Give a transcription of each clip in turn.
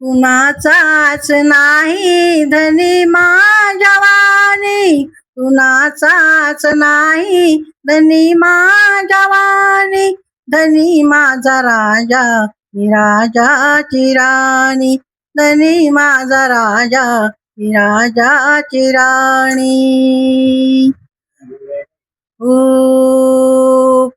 कुणाचाच नाही धनी माझ्या वाणी, कुणाचाच नाही धनी माझ्या वाणी, धनी माझा राजा मी राजाची राणी, धनी माझा राजा मी राजाची राणी.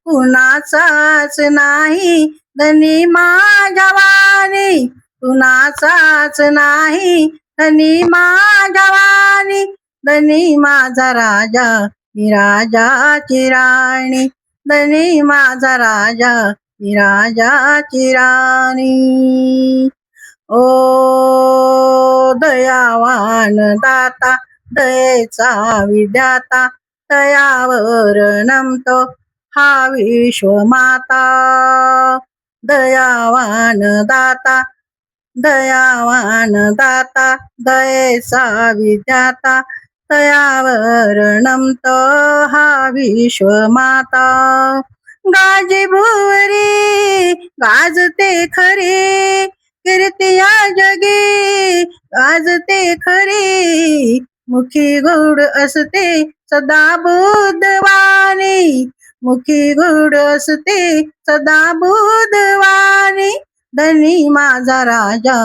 कुणाचाच नाही धनी माझ्या वाणी, कुणाचाच नाही धनी माझ्या वाणी, धनी माझा राजा मी राजाची राणी, धनी माझा राजा मी राजाची राणी. ओ दयावान दाता दयेचा विधाता, दयावर नमतो हा विश्वमाता. दयावान दाता दयावान दाता दयेचा विधाता, दयावर नमतो हा विश्वमाता. गाजी भुवरी गाजते खरी, कीर्ती या जगी गाजते खरी, मुखी गोड असते सदा बुद्धवाणी, मुखी गोड असते सदा बुद्धवाणी, धनी माझा राजा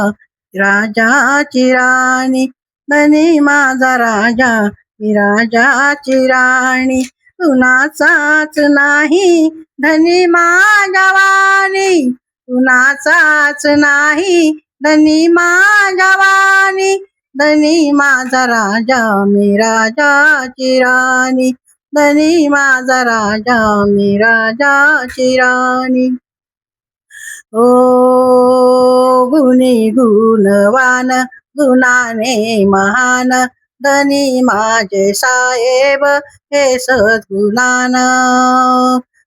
राजाची राणी, धनी माझा राजा मी राजाची राणी. कुणाचाच नाही धनी माझ्या वाणी, कुणाचाच नाही धनी माझ्या वाणी, धनी माझा राजा मी राजाची राणी, धनी माझा राजा मी राजाची राणी. ओ गुणी गुणवान गुणाने महान, धनी माझे साहेब हे सद्गुणान.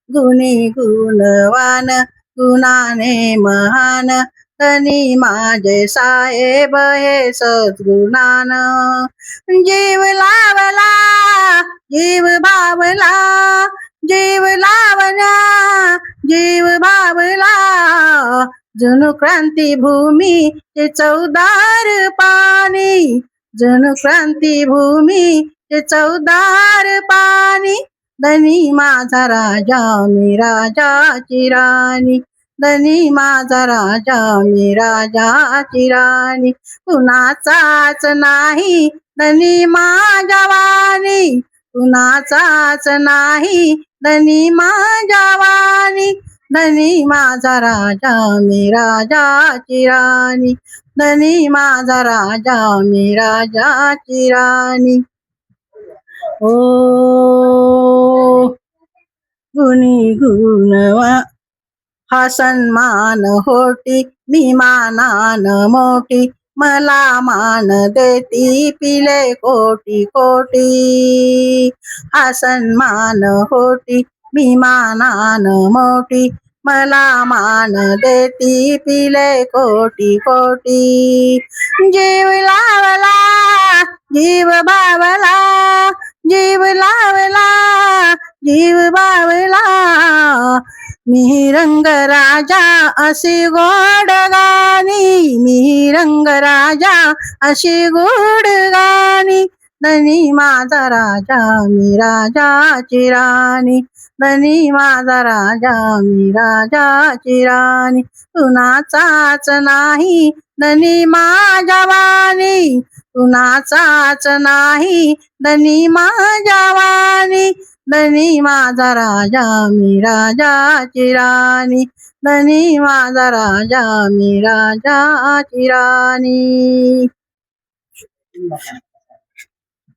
गुणी गुणवान गुणाने महान, धनी माझे साहेब हे सद्गुणान. जीव लावला जीव भावला, जीव लावला जीव भावला, जणू क्रांती भूमी ते चौदार पाणी, जणू क्रांती भूमी ते चौदार पाणी, धनी माझा राजा मी राजाची राणी, धनी माझा राजा मी राजाची राणी. कुणाचाच नाही धनी माझ्या वाणी, कुणाचाच नाही धनी माझ्या वाणी, धनी माझा राजा मी राजाची राणी, धनी माझा राजा मी राजाची राणी. ओ गुणी गुणवा हा सन्मान होती मी मानान मोठी, मला मान देती पिले कोटी कोटी. हा सन्मान होती मी मानान मोठी, मला मान देती पिले कोटी कोटी. जीव लावला जीव भावला, जीव लावला जीव भावला, मी रंग राजा अशी गोड गाणी, मी रंग राजा अशी गोड गाणी, धनी माझा राजा मी राजाची राणी, धनी माझा राजा मी राजाची राणी. कुणाचाच नाही धनी माझ्या वाणी, कुणाचाच नाही धनी माझ्या वाणी, धनी माझा राजा मी राजाची राणी, धनी माझा राजा मी राजाची राणी.